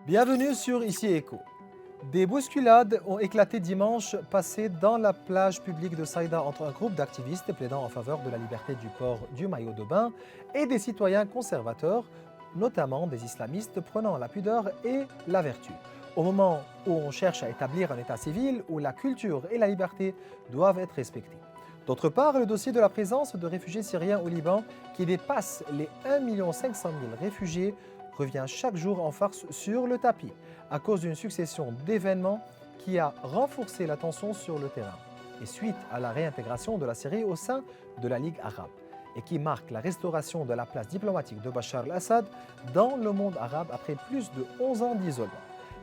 Bienvenue sur Ici Écho. Des bousculades ont éclaté dimanche passé dans la plage publique de Saïda entre un groupe d'activistes plaidant en faveur de la liberté du port du maillot de bain et des citoyens conservateurs, notamment des islamistes prônant la pudeur et la vertu. Au moment où on cherche à établir un état civil où la culture et la liberté doivent être respectées. D'autre part, le dossier de la présence de réfugiés syriens au Liban, qui dépasse les 1 500 000 réfugiés, revient chaque jour en farce sur le tapis, à cause d'une succession d'événements qui a renforcé la tension sur le terrain, et suite à la réintégration de la Syrie au sein de la Ligue arabe, et qui marque la restauration de la place diplomatique de Bachar el-Assad dans le monde arabe après plus de 11 ans d'isolement.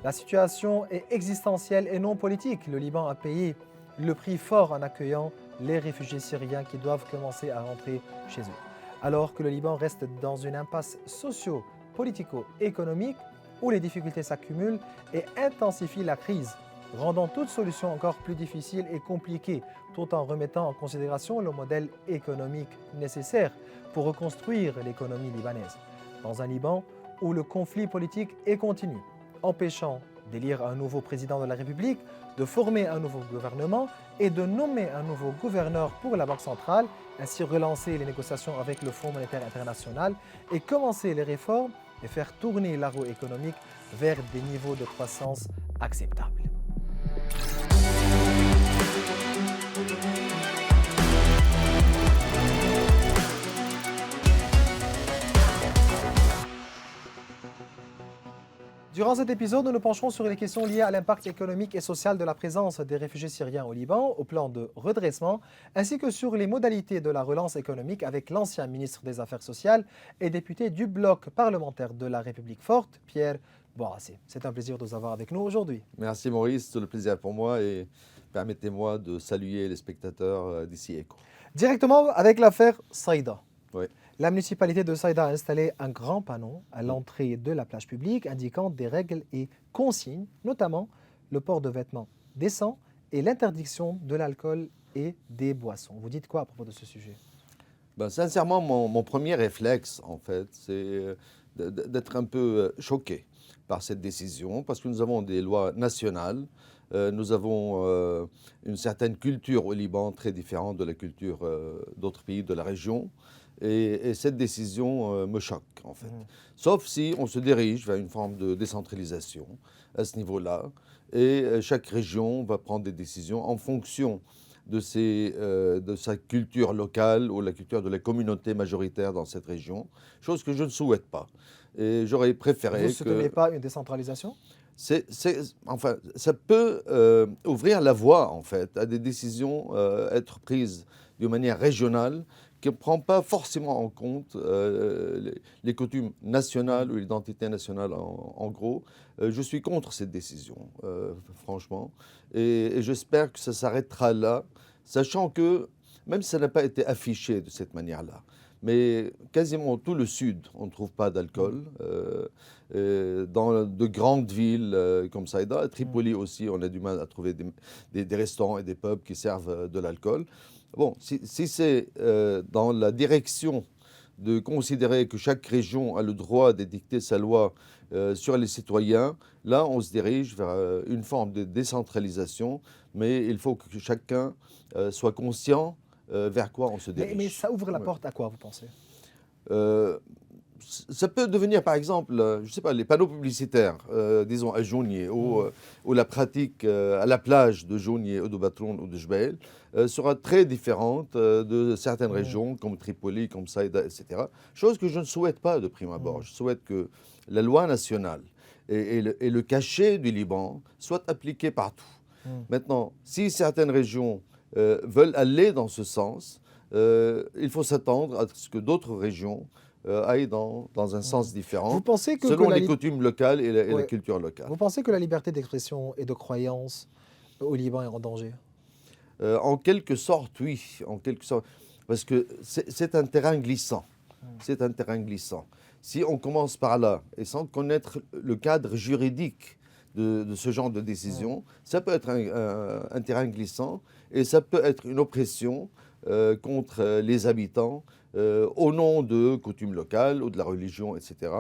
La situation est existentielle et non politique. Le Liban a payé le prix fort en accueillant les réfugiés syriens qui doivent commencer à rentrer chez eux. Alors que le Liban reste dans une impasse socio-politico-économique où les difficultés s'accumulent et intensifient la crise, rendant toute solution encore plus difficile et compliquée, tout en remettant en considération le modèle économique nécessaire pour reconstruire l'économie libanaise. Dans un Liban où le conflit politique est continu, empêchant d'élire un nouveau président de la République, de former un nouveau gouvernement et de nommer un nouveau gouverneur pour la Banque centrale, ainsi relancer les négociations avec le Fonds monétaire international et commencer les réformes et faire tourner la roue économique vers des niveaux de croissance acceptables. Durant cet épisode, nous nous pencherons sur les questions liées à l'impact économique et social de la présence des réfugiés syriens au Liban, au plan de redressement, ainsi que sur les modalités de la relance économique avec l'ancien ministre des Affaires sociales et député du bloc parlementaire de la République forte, Pierre Bourassa. C'est un plaisir de vous avoir avec nous aujourd'hui. Merci Maurice, c'est le plaisir pour moi et permettez-moi de saluer les spectateurs d'Ici Écho. Directement avec l'affaire Saïda. Oui. La municipalité de Saïda a installé un grand panneau à l'entrée de la plage publique indiquant des règles et consignes, notamment le port de vêtements décents et l'interdiction de l'alcool et des boissons. Vous dites quoi à propos de ce sujet ? Sincèrement, mon premier réflexe, en fait, c'est d'être un peu choqué par cette décision, parce que nous avons des lois nationales, nous avons une certaine culture au Liban très différente de la culture d'autres pays de la région. Et cette décision me choque, en fait. Sauf si on se dirige vers une forme de décentralisation à ce niveau-là. Et chaque région va prendre des décisions en fonction de sa culture locale ou la culture de la communauté majoritaire dans cette région, chose que je ne souhaite pas. Et j'aurais préféré Vous ne soutenez pas une décentralisation ? Enfin, ça peut ouvrir la voie, en fait, à des décisions être prises de manière régionale, qui ne prend pas forcément en compte les coutumes nationales ou l'identité nationale en gros. Je suis contre cette décision, franchement, et j'espère que ça s'arrêtera là, sachant que, même si ça n'a pas été affiché de cette manière-là, mais quasiment tout le sud, on ne trouve pas d'alcool. Dans de grandes villes comme Saïda, à Tripoli aussi, on a du mal à trouver des restaurants et des pubs qui servent de l'alcool. Bon, si c'est dans la direction de considérer que chaque région a le droit d'édicter sa loi sur les citoyens, là, on se dirige vers une forme de décentralisation, mais il faut que chacun soit conscient vers quoi on se dirige. Mais ça ouvre la porte à quoi, vous pensez ? Ça peut devenir, par exemple, je ne sais pas, les panneaux publicitaires, disons à Jounieh, ou la pratique à la plage de Jounieh, ou de Batroun ou de Jbeil, sera très différente de certaines régions, comme Tripoli, comme Saïda, etc. Chose que je ne souhaite pas de prime abord. Je souhaite que la loi nationale et le cachet du Liban soient appliqués partout. Maintenant, si certaines régions veulent aller dans ce sens, il faut s'attendre à ce que d'autres régions aillent dans un sens différent, Vous pensez selon les coutumes locales et la culture locale. Vous pensez que la liberté d'expression et de croyance au Liban est en danger ? En quelque sorte, oui. En quelque sorte, parce que c'est un terrain glissant. C'est un terrain glissant. Si on commence par là, et sans connaître le cadre juridique de ce genre de décision, ça peut être un terrain glissant, et ça peut être une oppression contre les habitants au nom de coutumes locales ou de la religion, etc.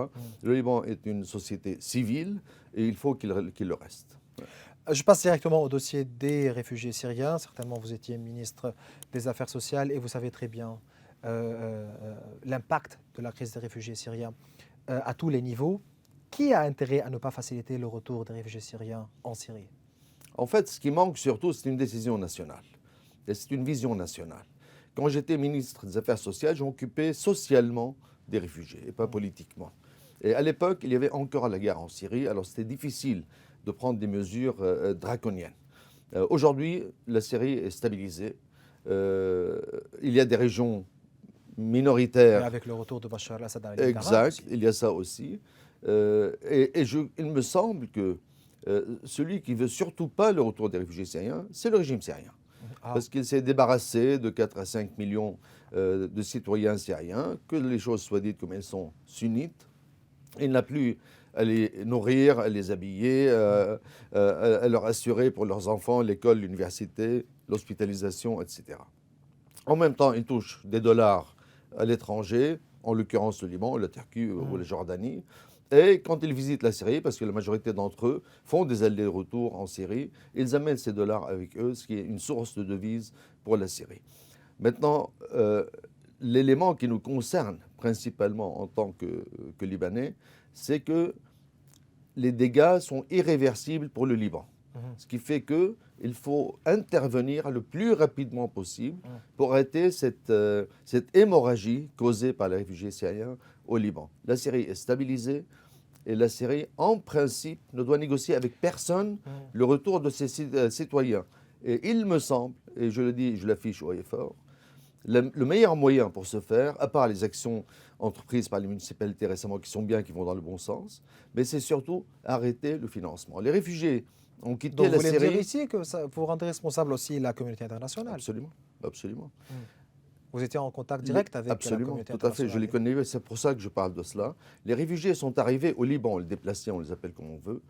Le Liban est une société civile et il faut qu'il le reste. Je passe directement au dossier des réfugiés syriens. Certainement, vous étiez ministre des Affaires sociales et vous savez très bien l'impact de la crise des réfugiés syriens à tous les niveaux. Qui a intérêt à ne pas faciliter le retour des réfugiés syriens en Syrie? En fait, ce qui manque surtout, c'est une décision nationale. Et c'est une vision nationale. Quand j'étais ministre des Affaires sociales, j'ai occupé socialement des réfugiés et pas politiquement. Et à l'époque, il y avait encore la guerre en Syrie, alors c'était difficile de prendre des mesures draconiennes. Aujourd'hui, la Syrie est stabilisée. Il y a des régions minoritaires. Et avec le retour de Bachar al-Assad dans les Exact, il y a ça aussi. Il me semble que celui qui ne veut surtout pas le retour des réfugiés syriens, c'est le régime syrien. Parce qu'il s'est débarrassé de 4 à 5 millions de citoyens syriens, que les choses soient dites comme elles sont sunnites. Il n'a plus à les nourrir, à les habiller, à leur assurer pour leurs enfants l'école, l'université, l'hospitalisation, etc. En même temps, il touche des dollars à l'étranger, en l'occurrence le Liban, la Turquie ou la Jordanie. Et quand ils visitent la Syrie, parce que la majorité d'entre eux font des allers-retours en Syrie, ils amènent ces dollars avec eux, ce qui est une source de devises pour la Syrie. Maintenant, l'élément qui nous concerne principalement en tant que Libanais, c'est que les dégâts sont irréversibles pour le Liban. Ce qui fait qu'il faut intervenir le plus rapidement possible pour arrêter cette hémorragie causée par les réfugiés syriens au Liban. La Syrie est stabilisée et la Syrie, en principe, ne doit négocier avec personne le retour de ses citoyens. Et il me semble, et je le dis, je l'affiche haut et fort, le meilleur moyen pour ce faire, à part les actions entreprises par les municipalités récemment qui sont bien, qui vont dans le bon sens, mais c'est surtout arrêter le financement. Les réfugiés ont quitté Donc la vous voulez Syrie. dire ici que vous rendez responsable aussi la communauté internationale? Absolument, absolument. Vous étiez en contact direct avec la communauté tout à fait, internationale? je les connais, c'est pour ça que je parle de cela. Les réfugiés sont arrivés au Liban, les déplacés, on les appelle comme on veut.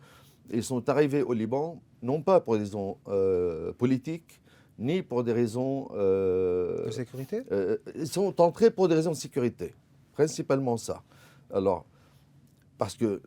Ils sont arrivés au Liban, non pas pour des raisons politiques, ni pour des raisons... de sécurité? Ils sont entrés pour des raisons de sécurité, principalement ça. Alors, parce que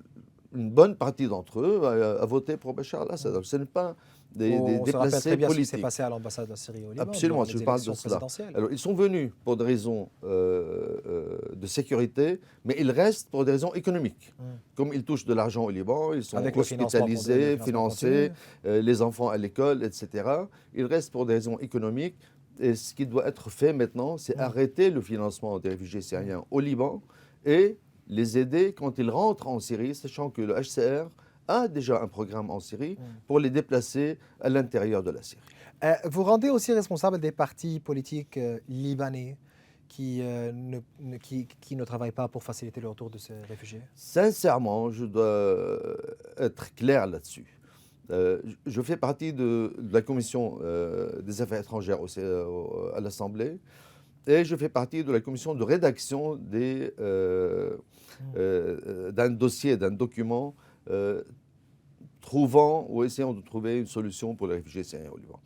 une bonne partie d'entre eux a voté pour Bachar al-Assad. Ce n'est pas des On se rappelle déplacés très bien ce qui politiques. s'est passé à l'ambassade de la Syrie au Liban. Absolument, durant les je parle de élections cela. présidentielles. Alors, ils sont venus pour des raisons de sécurité, mais ils restent pour des raisons économiques. Comme ils touchent de l'argent au Liban, ils sont Avec le hospitalisés, financement financés, les enfants à l'école, etc. Ils restent pour des raisons économiques. Et ce qui doit être fait maintenant, c'est arrêter le financement des réfugiés syriens au Liban et les aider quand ils rentrent en Syrie, sachant que le HCR a déjà un programme en Syrie pour les déplacer à l'intérieur de la Syrie. Vous rendez aussi responsable des partis politiques libanais qui ne travaillent pas pour faciliter le retour de ces réfugiés? Sincèrement, je dois être clair là-dessus. Je fais partie de la commission des affaires étrangères à l'Assemblée et je fais partie de la commission de rédaction d'un dossier, d'un document trouvant ou essayant de trouver une solution pour les réfugiés syriens au Liban.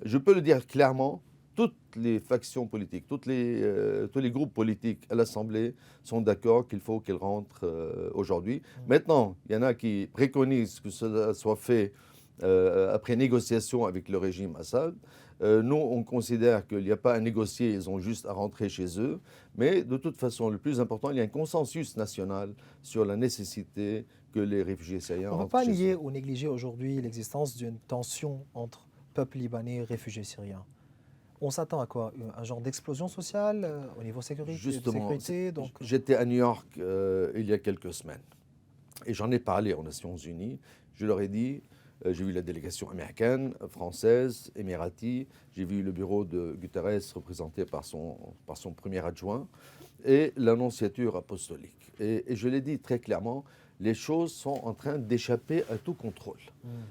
Je peux le dire clairement, toutes les factions politiques, tous les groupes politiques à l'Assemblée sont d'accord qu'il faut qu'ils rentrent aujourd'hui. Maintenant, il y en a qui préconisent que cela soit fait après négociation avec le régime Assad. Nous, on considère qu'il n'y a pas à négocier, ils ont juste à rentrer chez eux. Mais de toute façon, le plus important, il y a un consensus national sur la nécessité que les réfugiés syriens rentrent chez eux. On ne peut pas nier ou négliger aujourd'hui l'existence d'une tension entre peuple libanais et réfugiés syriens. On s'attend à quoi? Un genre d'explosion sociale au niveau sécurité donc... J'étais à New York il y a quelques semaines et j'en ai parlé aux Nations Unies. Je leur ai dit, j'ai vu la délégation américaine, française, émirati, j'ai vu le bureau de Guterres représenté par son premier adjoint et l'annonciature apostolique. Et je l'ai dit très clairement, les choses sont en train d'échapper à tout contrôle.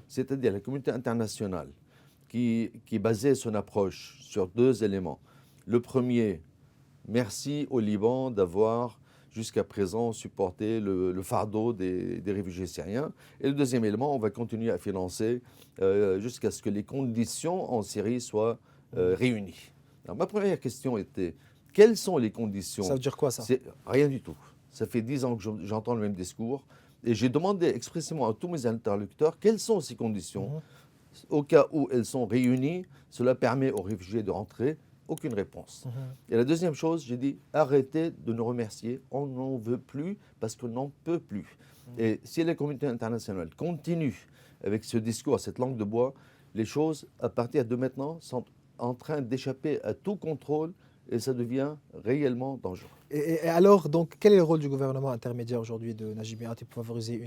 C'est-à-dire la communauté internationale qui basait son approche sur deux éléments. Le premier, merci au Liban d'avoir jusqu'à présent supporté le fardeau des réfugiés syriens. Et le deuxième élément, on va continuer à financer jusqu'à ce que les conditions en Syrie soient réunies. Alors, ma première question était, Quelles sont les conditions? Ça veut dire quoi ça? C'est rien du tout. Ça fait 10 ans que j'entends le même discours. Et j'ai demandé expressément à tous mes interlocuteurs quelles sont ces conditions. Mhm. Au cas où elles sont réunies, cela permet aux réfugiés de rentrer. Aucune réponse. Mhm. Et la deuxième chose, j'ai dit, arrêtez de nous remercier, on n'en veut plus parce qu'on n'en peut plus. Et si la communauté internationale continue avec ce discours, cette langue de bois, les choses, à partir de maintenant, sont en train d'échapper à tout contrôle et ça devient réellement dangereux. Et alors, donc, quel est le rôle du gouvernement intermédiaire aujourd'hui de Najib Mikati pour favoriser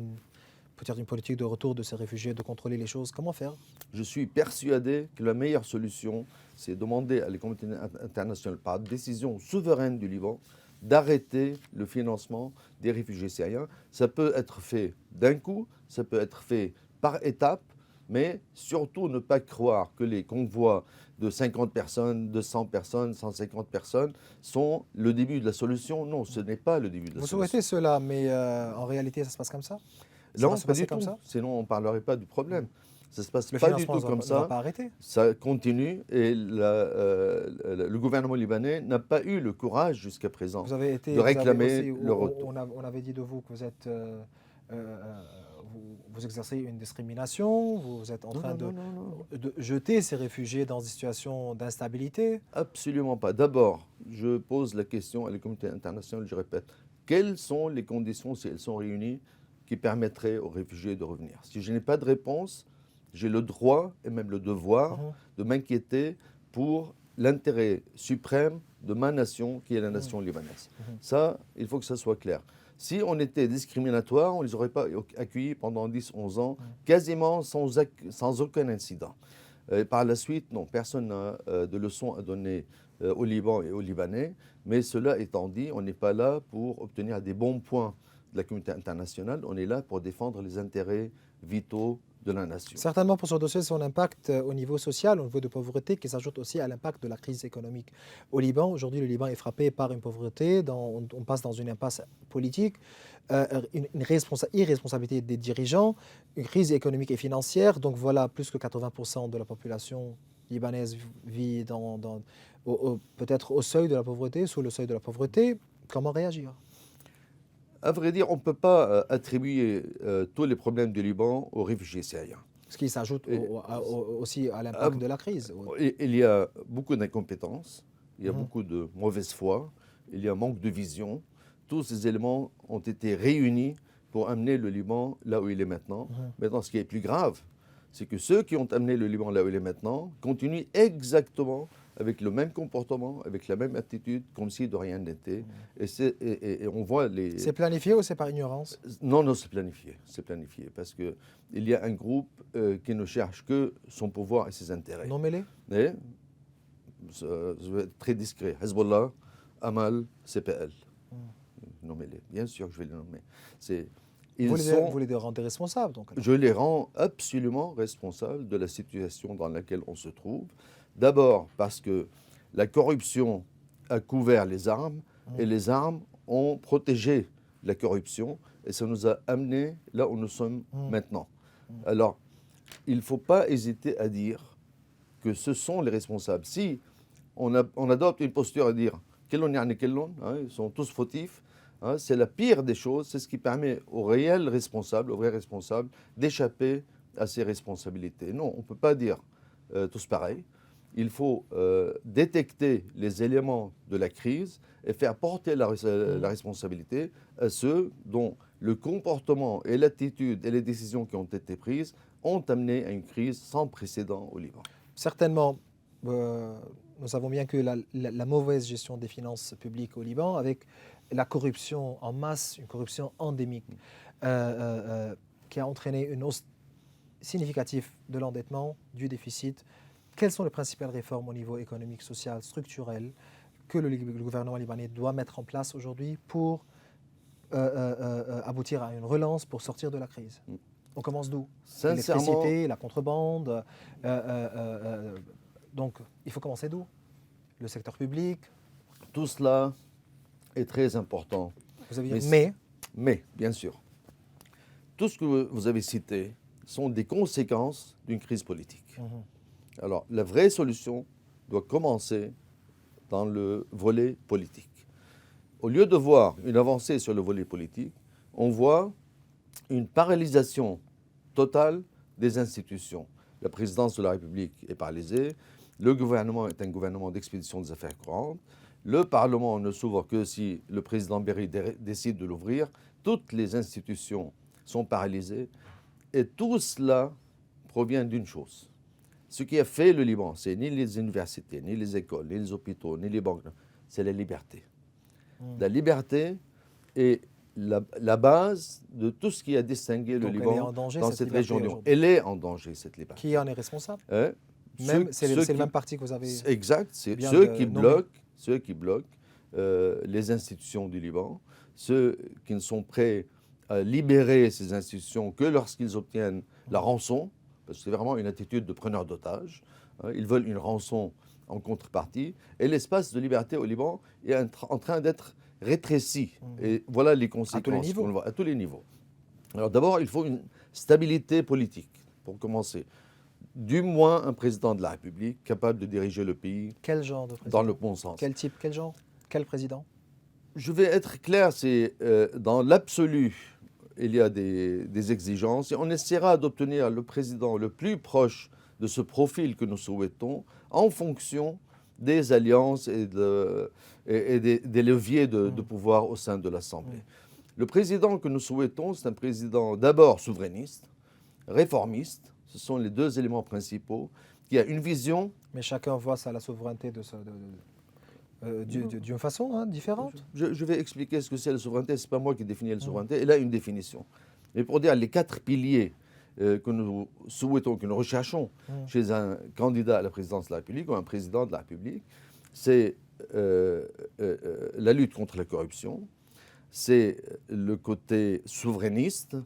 peut-être une politique de retour de ces réfugiés, de contrôler les choses? Comment faire? Je suis persuadé que la meilleure solution, c'est demander à la communauté internationale, par décision souveraine du Liban, d'arrêter le financement des réfugiés syriens. Ça peut être fait d'un coup, ça peut être fait par étapes, mais surtout ne pas croire que les convois de 50 personnes, 200 personnes, 150 personnes sont le début de la solution. Non, ce n'est pas le début de la Vous solution. souhaitez cela, mais en réalité, ça se passe comme ça? Ça Non, va se pas passer du comme tout. ça? Sinon, on ne parlerait pas du problème. Ça ne se passe Le pas du financement tout ne comme va ça. pas arrêter. Ça continue et le gouvernement libanais n'a pas eu le courage jusqu'à présent Vous avez été, de réclamer aussi, le retour. on avait dit de vous que vous êtes, vous exercez une discrimination, vous êtes en Non, train non, non, non, non. de jeter ces réfugiés dans des situations d'instabilité. Absolument pas. D'abord, je pose la question à la communauté internationale, je répète, quelles sont les conditions, si elles sont réunies, qui permettraient aux réfugiés de revenir? Si je n'ai pas de réponse, j'ai le droit et même le devoir Mhm. de m'inquiéter pour l'intérêt suprême de ma nation, qui est la nation libanaise. Mhm. Ça, il faut que ça soit clair. Si on était discriminatoire, on ne les aurait pas accueillis pendant 10-11 ans, quasiment sans aucun incident. Par la suite, non, personne n'a de leçons à donner au Liban et aux Libanais, mais cela étant dit, on n'est pas là pour obtenir des bons points de la communauté internationale, on est là pour défendre les intérêts vitaux de la nation. Certainement pour ce dossier, son impact au niveau social, au niveau de pauvreté, qui s'ajoute aussi à l'impact de la crise économique au Liban. Aujourd'hui, le Liban est frappé par une pauvreté, on passe dans une impasse politique, une irresponsabilité des dirigeants, une crise économique et financière. Donc voilà, plus que 80% de la population libanaise vit peut-être au seuil de la pauvreté, sous le seuil de la pauvreté. Comment réagir? À vrai dire, on ne peut pas attribuer tous les problèmes du Liban aux réfugiés syriens. Ce qui s'ajoute Et- aussi à l'impact de la crise. Il y a beaucoup d'incompétence, il y a Mhm. beaucoup de mauvaise foi, il y a un manque de vision. Tous ces éléments ont été réunis pour amener le Liban là où il est maintenant. Mhm. Maintenant, ce qui est plus grave, c'est que ceux qui ont amené le Liban là où il est maintenant continuent exactement avec le même comportement, avec la même attitude, comme si de rien n'était. Et on voit les... C'est planifié ou c'est par ignorance? Non, non, c'est planifié. C'est planifié parce qu'il y a un groupe qui ne cherche que son pouvoir et ses intérêts. Non mêlé? Et, je vais être très discret. Hezbollah, Amal, CPL. Nommez-les. Bien sûr que je vais les nommer. Vous les rendez responsables, donc. Je les rends absolument responsables de la situation dans laquelle on se trouve. D'abord parce que la corruption a couvert les armes et les armes ont protégé la corruption et ça nous a amenés là où nous sommes maintenant. Alors, il ne faut pas hésiter à dire que ce sont les responsables. Si on adopte une posture à dire ils sont tous fautifs, hein, c'est la pire des choses, c'est ce qui permet aux réels responsables, aux vrais responsables, d'échapper à ces responsabilités. Non, on ne peut pas dire tous pareils. Il faut détecter les éléments de la crise et faire porter la responsabilité à ceux dont le comportement et l'attitude et les décisions qui ont été prises ont amené à une crise sans précédent au Liban. Certainement, nous savons bien que la mauvaise gestion des finances publiques au Liban, avec la corruption en masse, une corruption endémique, qui a entraîné une hausse significative de l'endettement, du déficit. Quelles sont les principales réformes au niveau économique, social, structurel que le gouvernement libanais doit mettre en place aujourd'hui pour aboutir à une relance, pour sortir de la crise? On commence d'où? Sincèrement, L'électricité, la contrebande. Donc, il faut commencer d'où? Le secteur public. tout cela est très important. Vous avez dit, Mais, bien sûr, tout ce que vous avez cité sont des conséquences d'une crise politique. Alors, la vraie solution doit commencer dans le volet politique. Au lieu de voir une avancée sur le volet politique, on voit une paralysation totale des institutions. La présidence de la République est paralysée, le gouvernement est un gouvernement d'expédition des affaires courantes, le Parlement ne s'ouvre que si le président Berry décide de l'ouvrir, toutes les institutions sont paralysées, et tout cela provient d'une chose. Ce qui a fait le Liban, c'est ni les universités, ni les écoles, ni les hôpitaux, ni les banques, c'est la liberté. La liberté est la base de tout ce qui a distingué le Liban dans cette région. Elle est en danger, cette liberté. Qui en est responsable? C'est le même parti que vous avez. Exact, c'est ceux qui bloquent les institutions du Liban, ceux qui ne sont prêts à libérer ces institutions que lorsqu'ils obtiennent la rançon, parce que c'est vraiment une attitude de preneur d'otages. Ils veulent une rançon en contrepartie. Et l'espace de liberté au Liban est en train d'être rétréci. Et voilà les conséquences qu'on voit à tous les niveaux. Alors d'abord, il faut une stabilité politique, pour commencer. Du moins un président de la République capable de diriger le pays. Quel genre de président? Dans le bon sens. Quel type? Quel genre? Quel président? Je vais être clair, c'est dans l'absolu, il y a des exigences et on essaiera d'obtenir le président le plus proche de ce profil que nous souhaitons en fonction des alliances et des leviers de pouvoir au sein de l'Assemblée. Le président que nous souhaitons, c'est un président d'abord souverainiste, réformiste, ce sont les deux éléments principaux, qui a une vision. Mais chacun voit ça, la souveraineté d'une façon différente. Je vais expliquer ce que c'est la souveraineté, ce n'est pas moi qui définis la souveraineté, elle a une définition. Mais pour dire les 4 piliers que nous souhaitons, que nous recherchons chez un candidat à la présidence de la République ou un président de la République, c'est la lutte contre la corruption, c'est le côté souverainiste,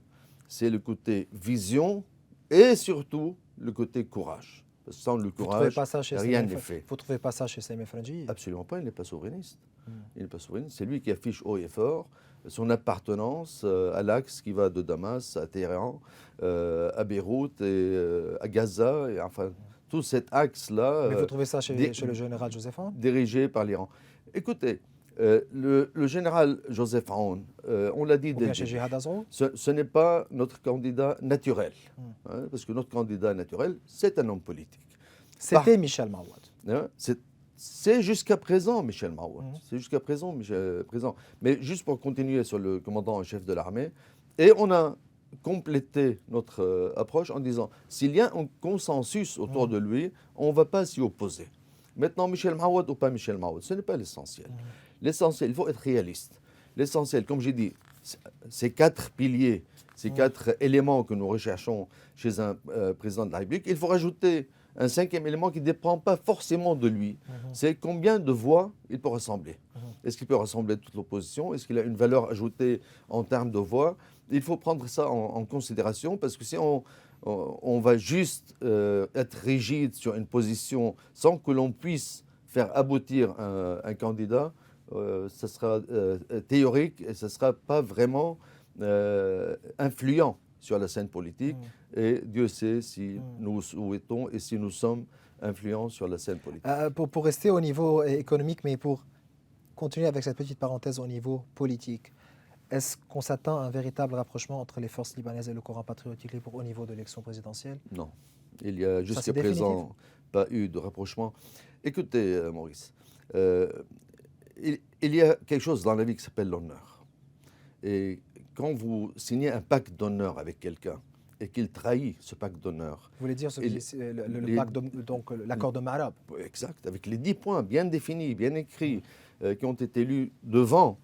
c'est le côté vision et surtout le côté courage. Sans le courage, rien n'est fait. Vous ne trouvez pas ça chez Saïm Efrendji? Absolument pas, il n'est pas souverainiste. Il n'est pas souverainiste. C'est lui qui affiche haut et fort son appartenance à l'axe qui va de Damas à Téhéran, à Beyrouth et à Gaza, et enfin tout cet axe-là. Mais vous trouvez ça chez le général Joseph Aoun? Dirigé par l'Iran. Écoutez, le général Joseph Aoun, on l'a dit dès le début, ce n'est pas notre candidat naturel, parce que notre candidat naturel, c'est un homme politique. C'était Michel Maouad. C'est jusqu'à présent Michel Maouad. C'est jusqu'à présent présent. Mais juste pour continuer sur le commandant en chef de l'armée, et on a complété notre approche en disant s'il y a un consensus autour de lui, on ne va pas s'y opposer. Maintenant, Michel Maouad ou pas Michel Maouad, ce n'est pas l'essentiel. L'essentiel, il faut être réaliste. L'essentiel, comme j'ai dit, ces 4 piliers, ces 4 éléments que nous recherchons chez un président de la République, il faut rajouter un 5e élément qui ne dépend pas forcément de lui. C'est combien de voix il peut rassembler. Est-ce qu'il peut rassembler toute l'opposition? Est-ce qu'il a une valeur ajoutée en termes de voix? Il faut prendre ça en considération parce que si on va juste être rigide sur une position sans que l'on puisse faire aboutir un candidat, ça sera théorique et ça ne sera pas vraiment influent sur la scène politique. Et Dieu sait si nous souhaitons et si nous sommes influents sur la scène politique. Pour rester au niveau économique, mais pour continuer avec cette petite parenthèse au niveau politique, est-ce qu'on s'attend à un véritable rapprochement entre les forces libanaises et le Coran patriotique libre au niveau de l'élection présidentielle? Non. Il n'y a jusqu'à présent pas eu de rapprochement. Écoutez, Maurice, il y a quelque chose dans la vie qui s'appelle l'honneur. Et quand vous signez un pacte d'honneur avec quelqu'un et qu'il trahit ce pacte d'honneur... Vous voulez dire l'accord de Marab? Exact, avec les 10 points bien définis, bien écrits, qui ont été lus devant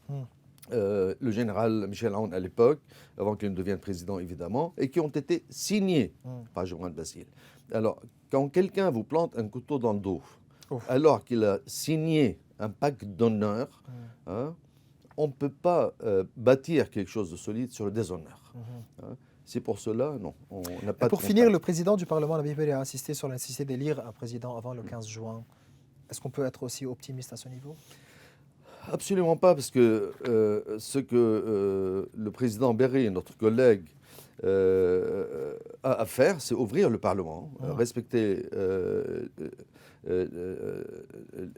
le général Michel Aoun à l'époque, avant qu'il ne devienne président évidemment, et qui ont été signés par Gebrand Bassil. Alors, quand quelqu'un vous plante un couteau dans le dos, alors qu'il a signé un pacte d'honneur, on ne peut pas bâtir quelque chose de solide sur le déshonneur. C'est pour cela, non, on n'a pas de Pour finir, le président du Parlement, Nabi Berry, a insisté sur la nécessité d'élire un président avant le 15 juin. Est-ce qu'on peut être aussi optimiste à ce niveau? Absolument pas, parce que ce que le président Berry, notre collègue, à faire, c'est ouvrir le Parlement, respecter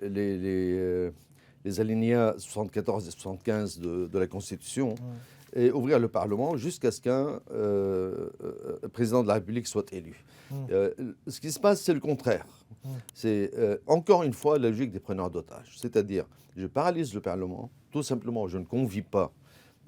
les alinéas 74 et 75 de la Constitution et ouvrir le Parlement jusqu'à ce qu'un président de la République soit élu. Ce qui se passe, c'est le contraire. C'est encore une fois la logique des preneurs d'otages. C'est-à-dire, je paralyse le Parlement, tout simplement, je ne convie pas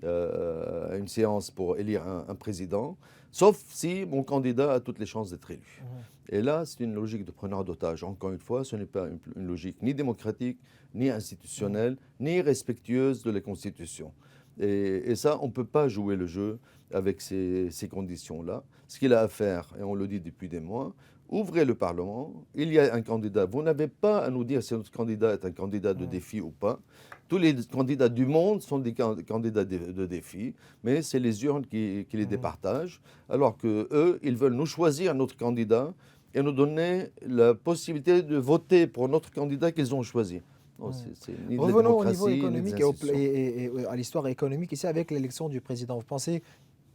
à une séance pour élire un président, sauf si mon candidat a toutes les chances d'être élu. Et là, c'est une logique de preneur d'otages. Encore une fois, ce n'est pas une logique ni démocratique, ni institutionnelle, ni respectueuse de la Constitution. Et ça, on ne peut pas jouer le jeu avec ces conditions-là. Ce qu'il a à faire, et on le dit depuis des mois, ouvrez le Parlement, il y a un candidat. Vous n'avez pas à nous dire si notre candidat est un candidat de défi ou pas. Tous les candidats du monde sont des candidats de défi, mais c'est les urnes qui les départagent, alors qu'eux, ils veulent nous choisir notre candidat et nous donner la possibilité de voter pour notre candidat qu'ils ont choisi. Non, c'est ni de la Revenons au démocratie, niveau ni des économique institutions. et à l'histoire économique ici avec l'élection du président. Vous pensez,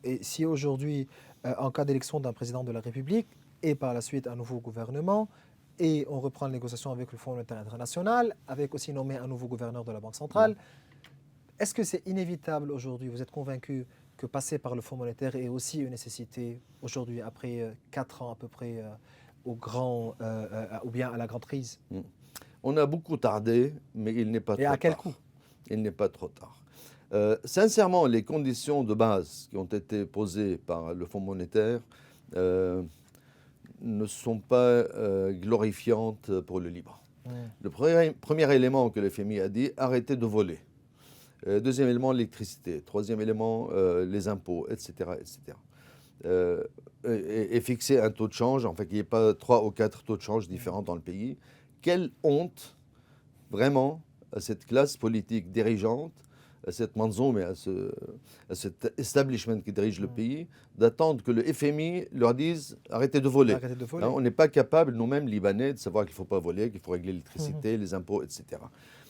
et si aujourd'hui, en cas d'élection d'un président de la République et par la suite un nouveau gouvernement, et on reprend les négociations avec le Fonds monétaire international, avec aussi nommé un nouveau gouverneur de la Banque centrale, est-ce que c'est inévitable aujourd'hui? Vous êtes convaincu que passer par le Fonds monétaire est aussi une nécessité aujourd'hui, après 4 ans à peu près au grand, ou bien à la grande crise? On a beaucoup tardé, mais il n'est pas trop Et tard. à quel coût? Il n'est pas trop tard. Sincèrement, les conditions de base qui ont été posées par le Fonds monétaire ne sont pas glorifiantes pour le Liban. Le premier élément que le FMI a dit, arrêtez de voler. Deuxième élément, l'électricité. Troisième élément, les impôts, etc. etc. Et fixer un taux de change, en fait, qu'il n'y ait pas 3 ou 4 taux de change différents dans le pays. Quelle honte, vraiment, à cette classe politique dirigeante, à cette manzoum et à cet establishment qui dirige le pays, d'attendre que le FMI leur dise arrêtez de voler. Arrêtez de voler. Hein, on n'est pas capable, nous-mêmes, Libanais, de savoir qu'il ne faut pas voler, qu'il faut régler l'électricité, les impôts, etc.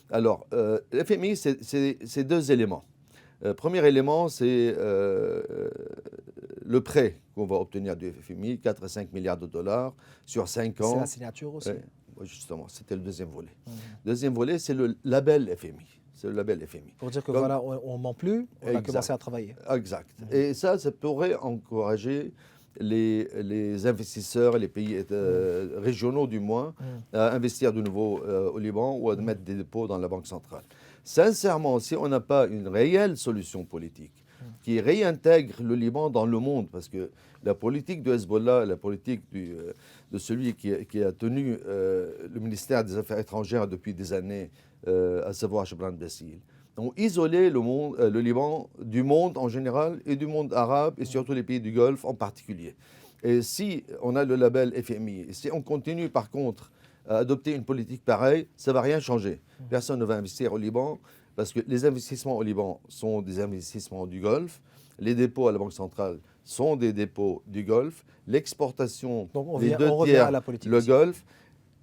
Alors, le FMI, c'est 2 éléments. Premier élément, c'est le prêt qu'on va obtenir du FMI, 4 à 5 milliards de dollars sur 5 ans. C'est la signature aussi. Justement, c'était le deuxième volet. Deuxième volet, c'est le label FMI. C'est le label FMI. Pour dire que Donc, voilà, on ne ment plus, on a exact. commencé à travailler. Exact. Et ça pourrait encourager les investisseurs, les pays régionaux du moins, à investir de nouveau au Liban ou à mettre des dépôts dans la Banque centrale. Sincèrement, si on n'a pas une réelle solution politique qui réintègre le Liban dans le monde, parce que la politique de Hezbollah, la politique de celui qui a tenu le ministère des Affaires étrangères depuis des années, à savoir Chebran Bassil, ont isolé le Liban du monde en général et du monde arabe et surtout les pays du Golfe en particulier. Et si on a le label FMI, et si on continue par contre à adopter une politique pareille, ça ne va rien changer. Personne ne va investir au Liban parce que les investissements au Liban sont des investissements du Golfe, les dépôts à la Banque centrale sont des dépôts du Golfe, l'exportation des 2 tiers, le Golfe,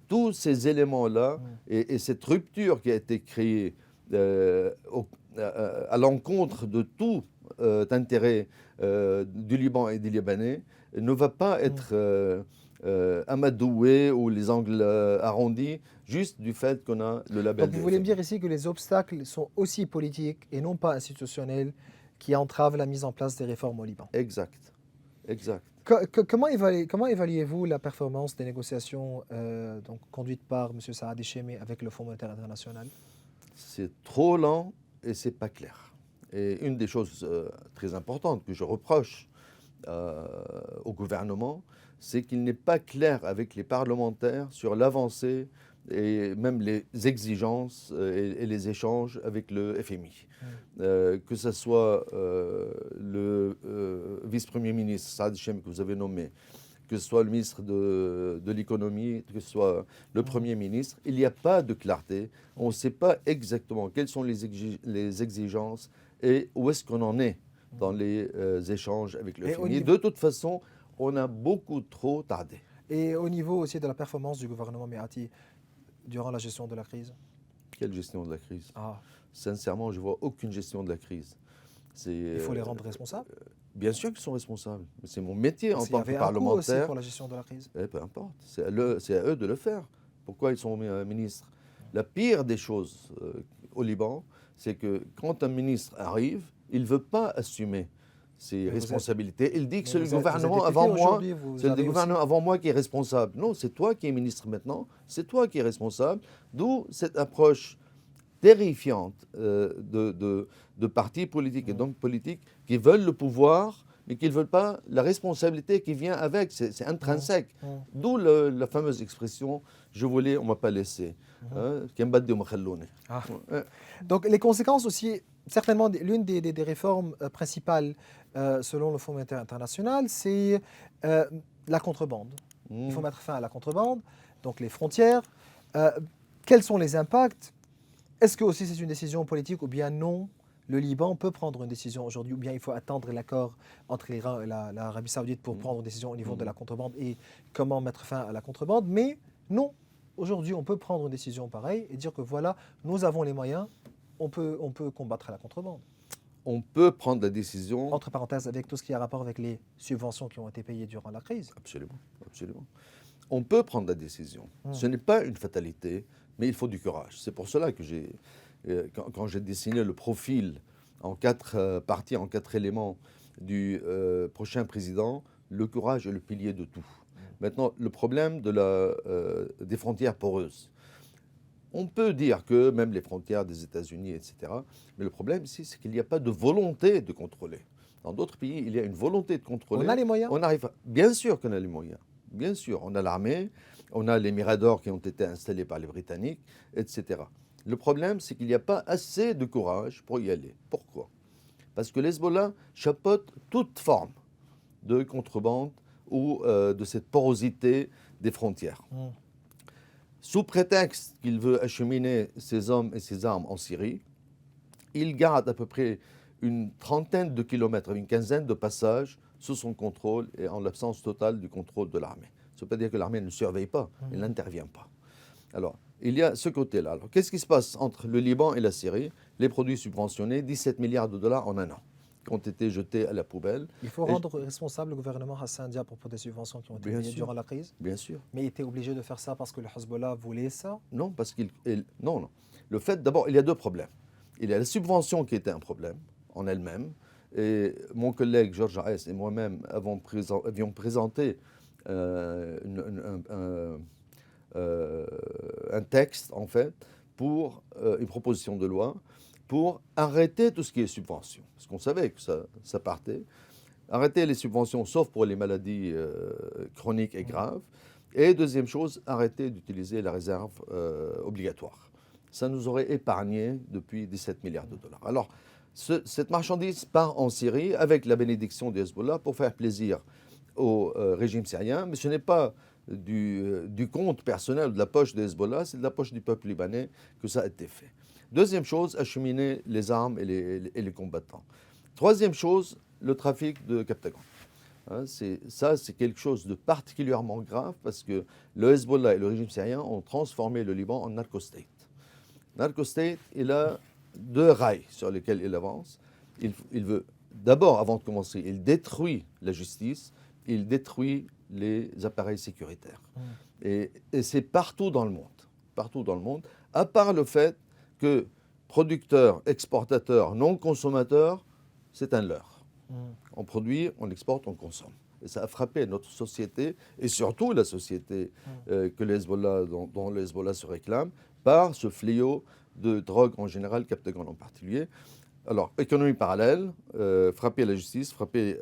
tous ces éléments-là et cette rupture qui a été créée à l'encontre de tout intérêt du Liban et des Libanais ne va pas être amadoué ou les angles arrondis juste du fait qu'on a le label. Donc vous voulez me dire ici que les obstacles sont aussi politiques et non pas institutionnels qui entravent la mise en place des réformes au Liban. Exact. Exact. Comment évaluez-vous la performance des négociations donc, conduites par M. Saad Echeme avec le Fonds monétaire international? C'est trop lent et c'est pas clair. Et une des choses très importantes que je reproche au gouvernement, c'est qu'il n'est pas clair avec les parlementaires sur l'avancée et même les exigences et les échanges avec le FMI. Que ce soit le vice-premier ministre Saad Echeme que vous avez nommé, que ce soit le ministre de l'économie, que ce soit le Premier ministre, il n'y a pas de clarté. On ne sait pas exactement quelles sont les exigences et où est-ce qu'on en est dans les échanges avec le FMI. De toute façon, on a beaucoup trop tardé. Et au niveau aussi de la performance du gouvernement Méati durant la gestion de la crise? Quelle gestion de la crise? Sincèrement, je ne vois aucune gestion de la crise. Il faut les rendre responsables? Bien sûr qu'ils sont responsables. C'est mon métier en Parce qu'il y tant que avait un coût aussi parlementaire. pour la gestion de la crise. Peu importe, c'est à eux de le faire. Pourquoi ils sont ministres? La pire des choses au Liban, c'est que quand un ministre arrive, il ne veut pas assumer ses Mais responsabilités. Il dit que mais c'est le vous êtes gouvernement député avant moi, aujourd'hui, vous c'est le avez aussi... gouvernement avant moi qui est responsable. Non, c'est toi qui es ministre maintenant, c'est toi qui es responsable. D'où cette approche terrifiante de partis politiques et d'hommes politiques qui veulent le pouvoir, mais qui ne veulent pas la responsabilité qui vient avec. C'est intrinsèque. D'où la fameuse expression « je voulais, on ne m'a pas laissé hein. Ah. Ouais. Donc les conséquences aussi, certainement, l'une des réformes principales selon le Fonds monétaire international, c'est la contrebande. Il faut mettre fin à la contrebande, donc les frontières. Quels sont les impacts? Est-ce que aussi c'est une décision politique ou bien non? Le Liban peut prendre une décision aujourd'hui ou bien il faut attendre l'accord entre l'Iran et l'Arabie Saoudite pour prendre une décision au niveau de la contrebande et comment mettre fin à la contrebande? Mais non, aujourd'hui on peut prendre une décision pareille et dire que voilà, nous avons les moyens, on peut combattre la contrebande. On peut prendre la décision. Entre parenthèses, avec tout ce qui a rapport avec les subventions qui ont été payées durant la crise. Absolument, absolument. On peut prendre la décision. Ce n'est pas une fatalité, mais il faut du courage. C'est pour cela que quand j'ai dessiné le profil en 4 parties, en 4 éléments du prochain président, le courage est le pilier de tout. Maintenant, le problème des frontières poreuses. On peut dire que même les frontières des États-Unis, etc., mais le problème ici, c'est qu'il n'y a pas de volonté de contrôler. Dans d'autres pays, il y a une volonté de contrôler. On a les moyens? On arrive. Bien sûr qu'on a les moyens. Bien sûr, on a l'armée, on a les miradors qui ont été installés par les Britanniques, etc. Le problème, c'est qu'il n'y a pas assez de courage pour y aller. Pourquoi? Parce que l'Hezbollah chapeaute toute forme de contrebande ou de cette porosité des frontières. Sous prétexte qu'il veut acheminer ses hommes et ses armes en Syrie, il garde à peu près une trentaine de kilomètres, une quinzaine de passages sous son contrôle et en l'absence totale du contrôle de l'armée. Ça ne veut pas dire que l'armée ne surveille pas, elle n'intervient pas. Alors, il y a ce côté-là. Alors, qu'est-ce qui se passe entre le Liban et la Syrie? Les produits subventionnés, 17 milliards de dollars en un an, qui ont été jetés à la poubelle. Il faut rendre responsable le gouvernement Hassan Dia à propos des subventions qui ont été payées durant la crise. Bien sûr. Mais il était obligé de faire ça parce que le Hezbollah voulait ça? Non, parce qu'il... Non, non. Le fait, d'abord, il y a 2 problèmes. Il y a la subvention qui était un problème en elle-même. Et mon collègue Georges Aès et moi-même avions présenté un texte, en fait, pour une proposition de loi pour arrêter tout ce qui est subvention. Parce qu'on savait que ça partait. Arrêter les subventions, sauf pour les maladies chroniques et graves. Et deuxième chose, arrêter d'utiliser la réserve obligatoire. Ça nous aurait épargné depuis 17 milliards de dollars. Alors, cette marchandise part en Syrie avec la bénédiction du Hezbollah pour faire plaisir au régime syrien, mais ce n'est pas du compte personnel de la poche du Hezbollah, c'est de la poche du peuple libanais que ça a été fait. Deuxième chose, acheminer les armes et les combattants. Troisième chose, le trafic de Captagon. Hein, c'est quelque chose de particulièrement grave parce que le Hezbollah et le régime syrien ont transformé le Liban en narco-state. Narco-state, il a 2 rails sur lesquels il avance. Il veut, d'abord, avant de commencer, il détruit la justice, il détruit les appareils sécuritaires. Et c'est partout dans le monde. Partout dans le monde, à part le fait que producteurs, exportateurs, non consommateurs, c'est un leurre. On produit, on exporte, on consomme. Et ça a frappé notre société, et surtout la société que le Hezbollah, dont le Hezbollah se réclame, par ce fléau de drogue en général, Captagon en particulier. Alors, économie parallèle, frapper la justice, frapper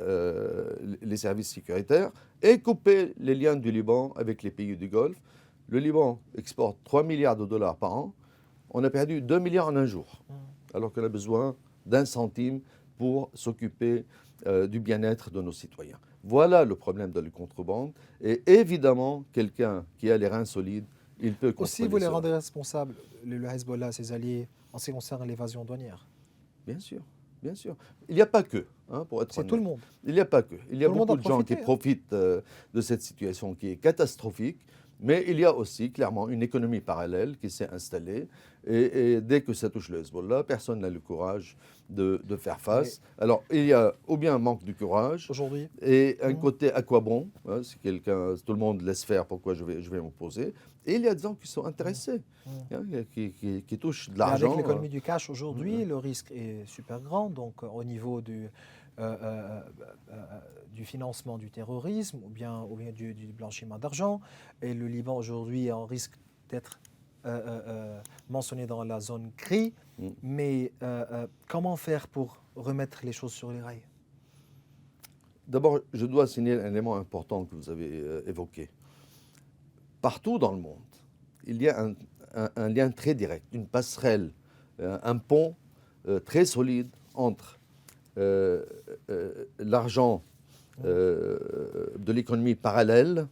les services sécuritaires et couper les liens du Liban avec les pays du Golfe. Le Liban exporte 3 milliards de dollars par an. On a perdu 2 milliards en un jour, alors qu'on a besoin d'1 centime pour s'occuper du bien-être de nos citoyens. Voilà le problème de la contrebande. Et évidemment, quelqu'un qui a les reins solides, il peut contrôler. Aussi, vous les rendez responsables, le Hezbollah, ses alliés, en ce qui concerne l'évasion douanière? Bien sûr, bien sûr. Il n'y a pas que, hein, pour être honnête. C'est tout le monde. Il n'y a pas que. Il y a Tout le monde beaucoup a de gens profité, qui profitent de cette situation qui est catastrophique. Mais il y a aussi clairement une économie parallèle qui s'est installée. Et dès que ça touche le Hezbollah, personne n'a le courage de faire Mais face. Alors, il y a ou bien un manque de courage aujourd'hui, et un hmm, côté à quoi bon, hein, si quelqu'un, tout le monde laisse faire, pourquoi je vais m'opposer. Et il y a des gens qui sont hmm, intéressés, hmm. hein, qui touchent de Mais avec l'argent. l'économie du cash Euh, aujourd'hui, le risque est super grand. Donc, au niveau du financement du terrorisme ou bien du blanchiment d'argent, et le Liban aujourd'hui est en risque d'être mentionné dans la zone grise. mm. Mais comment faire pour remettre les choses sur les rails? D'abord, je dois signaler un élément important que vous avez évoqué. Partout dans le monde, il y a un lien très direct, une passerelle, un pont très solide entre l'argent de l'économie parallèle,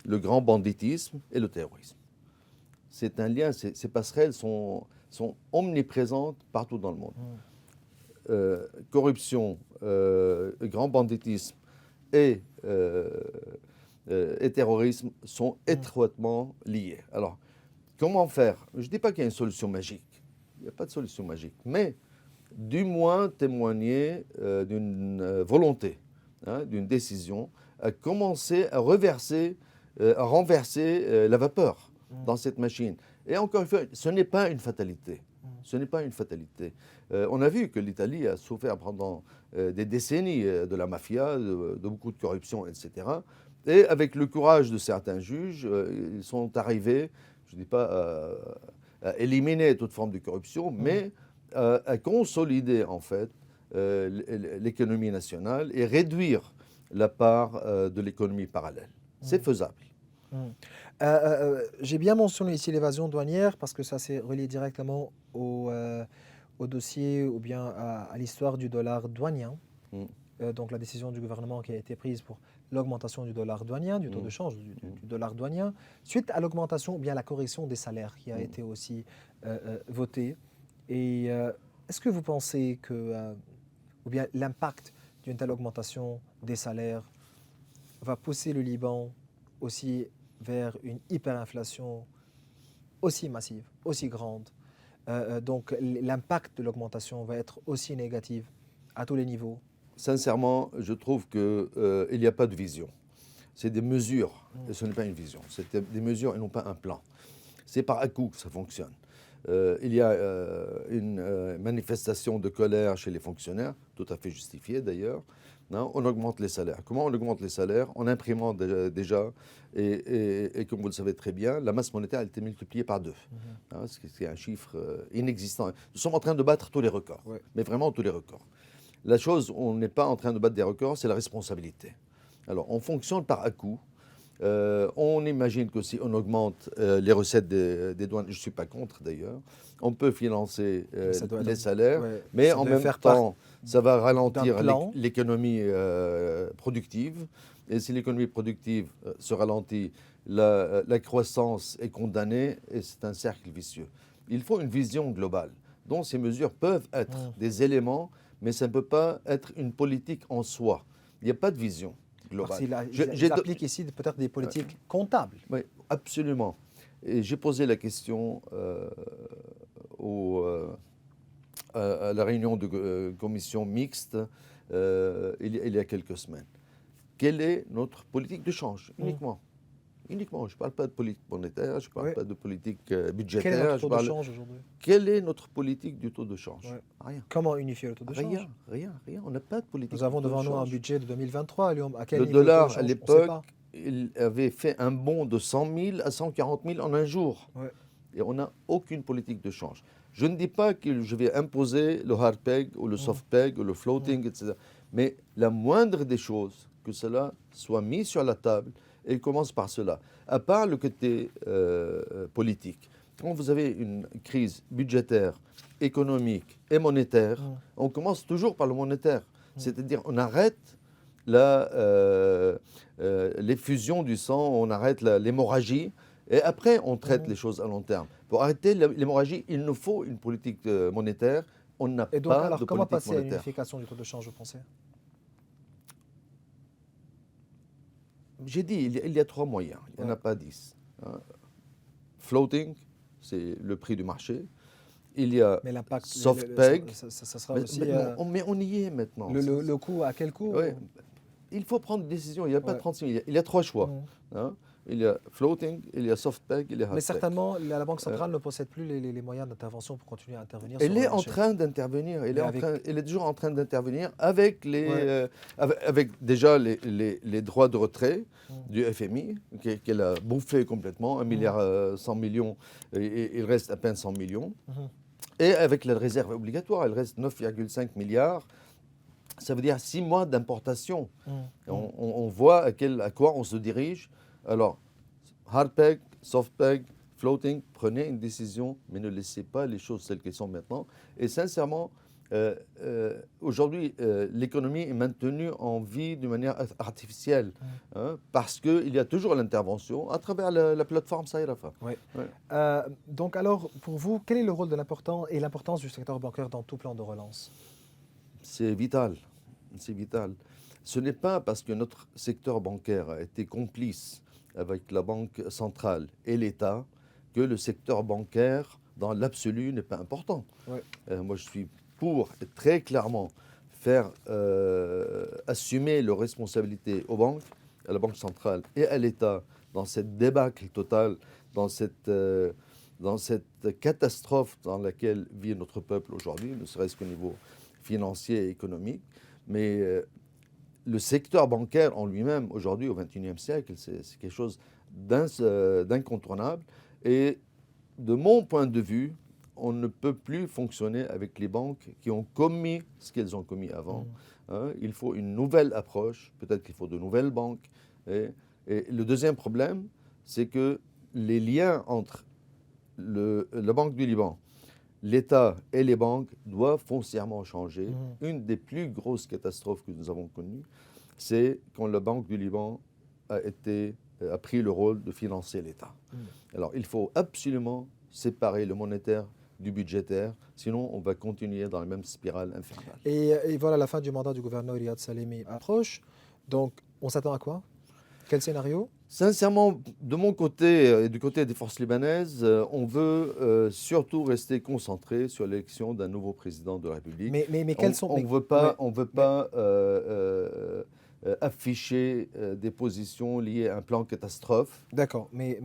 le grand banditisme et le terrorisme. C'est un lien, ces passerelles sont omniprésentes partout dans le monde. Corruption, grand banditisme et, et terrorisme sont étroitement liés. Alors, comment faire? Je ne dis pas qu'il y a une solution magique. Il n'y a pas de solution magique. Mais du moins témoigner d'une volonté, hein, d'une décision, à commencer à reverser, à renverser la vapeur dans cette machine. Et encore une fois, ce n'est pas une fatalité. Ce n'est pas une fatalité. On a vu que l'Italie a souffert pendant des décennies de la mafia, de beaucoup de corruption, etc. Et avec le courage de certains juges, ils sont arrivés, je ne dis pas à éliminer toute forme de corruption, mais à consolider en fait l'économie nationale et réduire la part de l'économie parallèle. C'est faisable. Hmm. J'ai bien mentionné ici l'évasion douanière parce que ça c'est relié directement au dossier ou bien à l'histoire du dollar douanien. Mm, Donc la décision du gouvernement qui a été prise pour l'augmentation du dollar douanien, du taux de mm, change mm. du dollar douanien, suite à l'augmentation ou bien la correction des salaires qui a Mm. été aussi votée. Et est-ce que vous pensez que, ou bien l'impact d'une telle augmentation des salaires va pousser le Liban aussi vers une hyperinflation aussi massive, aussi grande? Donc l'impact de l'augmentation va être aussi négatif à tous les niveaux. Sincèrement, je trouve qu'il n'y a pas de vision. C'est des mesures, et ce n'est pas une vision. C'est des mesures et non pas un plan. C'est par à-coup que ça fonctionne. Il y a une manifestation de colère chez les fonctionnaires, tout à fait justifiée d'ailleurs. Non, on augmente les salaires. Comment on augmente les salaires? En imprimant déjà, et comme vous le savez très bien, la masse monétaire a été multipliée par 2. Hein, c'est un chiffre inexistant. Nous sommes en train de battre tous les records, Ouais. mais vraiment tous les records. La chose où on n'est pas en train de battre des records, c'est la responsabilité. Alors, on fonctionne par à-coup. On imagine que si on augmente les recettes des douanes, je ne suis pas contre d'ailleurs, on peut financer Ça doit les être- salaires, ouais, mais ça en doit même faire temps, ça va d'un ralentir plan. l'économie productive. Et si l'économie productive se ralentit, la croissance est condamnée et c'est un cercle vicieux. Il faut une vision globale. Donc ces mesures peuvent être des éléments, mais ça ne peut pas être une politique en soi. Il n'y a pas de vision Parce globale. qu'ils appliquent ici peut-être des politiques comptables. Oui, absolument. Et j'ai posé la question à la réunion de commission mixte il y a quelques semaines. Quelle est notre politique de change? Uniquement. Uniquement. Je ne parle pas de politique monétaire, je ne parle Ouais. pas de politique Quel est budgétaire. notre Je taux de parle... change aujourd'hui? Quelle est notre politique du taux de change? Ouais. Rien. Comment unifier le taux de Rien, change? rien, rien. On n'a pas de politique Nous du avons taux de devant nous un change. budget de 2023. À quel Le niveau le taux de dollar, à change? On ne sait l'époque, pas. il avait fait un bond de 100 000 à 140 000 en un jour. Ouais. Et on n'a aucune politique de change. Je ne dis pas que je vais imposer le hard peg ou le soft peg ou le floating, etc. Mais la moindre des choses, que cela soit mis sur la table et commence par cela. À part le côté politique. Quand vous avez une crise budgétaire, économique et monétaire, on commence toujours par le monétaire. C'est-à-dire on arrête l'effusion du sang, on arrête l'hémorragie. Et après, on traite les choses à long terme. Pour arrêter l'hémorragie, il nous faut une politique monétaire. On n'a Et donc, pas alors, de comment politique passer à une monétaire. unification du taux de change, vous pensez? J'ai dit, il y a 3 moyens. Il n'y en a pas 10. hein. Floating, c'est le prix du marché. Il y a Mais l'impact, soft peg. ça sera Mais, aussi mais on y est maintenant. le coût, à quel coût? Ouais. Il faut prendre une décision. Il n'y a pas Ouais. 36 000. Il y a trois choix. Mhm. Hein. Il y a floating, il y a soft peg, il y a hard Mais peg. certainement, la Banque centrale ne possède plus les moyens d'intervention pour continuer à intervenir sur Elle le est en marché. train d'intervenir. Mais avec- Elle est toujours en train d'intervenir avec, Ouais. avec déjà les droits de retrait Mm. du FMI, qu'elle a bouffé complètement, 1 milliard 100 millions, et il reste à peine 100 millions. Mhm. Et avec la réserve obligatoire, il reste 9,5 milliards. Ça veut dire 6 mois d'importation. Mm. Et on voit à quoi on se dirige. Alors, hard peg, soft peg, floating, prenez une décision, mais ne laissez pas les choses telles qu'elles sont maintenant. Et sincèrement, aujourd'hui, l'économie est maintenue en vie d'une manière artificielle, hein, parce qu'il y a toujours l'intervention à travers la plateforme Sayrafa. Ouais. Ouais. Donc alors, pour vous, quel est le rôle de l'importance du secteur bancaire dans tout plan de relance? C'est vital. C'est vital. Ce n'est pas parce que notre secteur bancaire a été complice avec la Banque centrale et l'État que le secteur bancaire, dans l'absolu, n'est pas important. Ouais. Moi, je suis pour très clairement faire assumer leurs responsabilités aux banques, à la Banque centrale et à l'État dans cette débâcle totale, dans cette catastrophe dans laquelle vit notre peuple aujourd'hui, ne serait-ce qu'au niveau financier et économique. Mais le secteur bancaire en lui-même, aujourd'hui, au XXIe siècle, c'est quelque chose d'incontournable. Et de mon point de vue, on ne peut plus fonctionner avec les banques qui ont commis ce qu'elles ont commis avant. Hein, il faut une nouvelle approche, peut-être qu'il faut de nouvelles banques. Et le deuxième problème, c'est que les liens entre la Banque du Liban, l'État et les banques doivent foncièrement changer. Une des plus grosses catastrophes que nous avons connues, c'est quand la Banque du Liban a pris le rôle de financer l'État. Alors, il faut absolument séparer le monétaire du budgétaire, sinon on va continuer dans la même spirale infernale. Et voilà, la fin du mandat du gouverneur Riyad Salimi approche. Donc, on s'attend à quoi? Quel scénario? Sincèrement, de mon côté et du côté des forces libanaises, on veut surtout rester concentré sur l'élection d'un nouveau président de la République. Mais quels sont... On ne veut pas afficher des positions liées à un plan catastrophe. D'accord, mais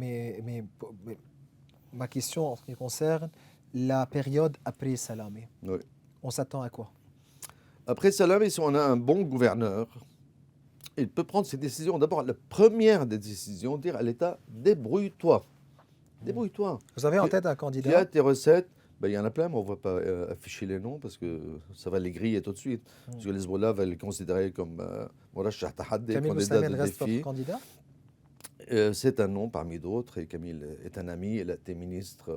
ma question en ce qui concerne la période après Salamé, Oui. on s'attend à quoi? Après Salamé, si on a un bon gouverneur, il peut prendre ses décisions. D'abord, la première des décisions, dire à l'État, débrouille-toi. Débrouille-toi. Vous avez en tête un Il y a candidat? tes recettes. Ben, il y en a plein, mais on ne va pas afficher les noms parce que ça va les griller tout de suite. Parce que l'Hezbollah va les considérer comme Mourachah Tahaddi, Camille candidat Moussamen de reste votre défi. candidat? C'est un nom parmi d'autres et Camille est un ami, il a été ministre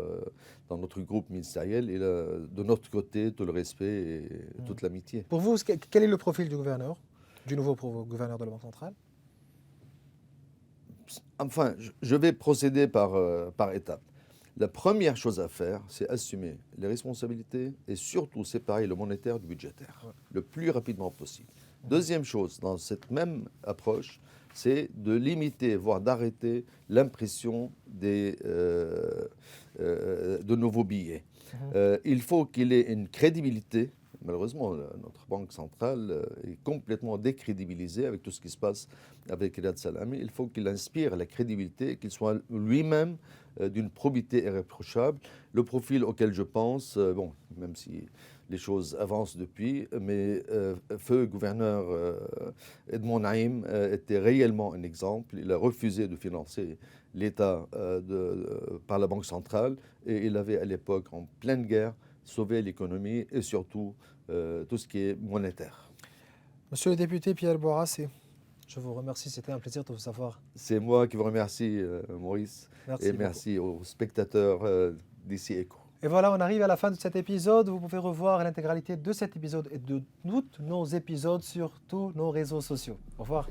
dans notre groupe ministériel. Il a de notre côté tout le respect et toute l'amitié. Pour vous, quel est le profil du gouverneur, du nouveau gouverneur de la Banque centrale? Enfin, je vais procéder par étapes. La première chose à faire, c'est assumer les responsabilités et surtout séparer le monétaire du budgétaire le plus rapidement possible. Deuxième chose, dans cette même approche, c'est de limiter, voire d'arrêter l'impression de nouveaux billets. Il faut qu'il ait une crédibilité. Malheureusement, notre banque centrale est complètement décrédibilisée avec tout ce qui se passe avec Riyad Salami. Il faut qu'il inspire la crédibilité, qu'il soit lui-même d'une probité irréprochable. Le profil auquel je pense, bon, même si les choses avancent depuis, mais feu gouverneur Edmond Naïm était réellement un exemple. Il a refusé de financer l'État par la Banque centrale et il avait à l'époque, en pleine guerre, sauvé l'économie et surtout tout ce qui est monétaire. Monsieur le député Pierre Bourassa, je vous remercie, c'était un plaisir de vous savoir. C'est moi qui vous remercie, Maurice, Merci et beaucoup. merci aux spectateurs d'ici Écho. Et voilà, on arrive à la fin de cet épisode. Vous pouvez revoir l'intégralité de cet épisode et de tous nos épisodes sur tous nos réseaux sociaux. Au revoir.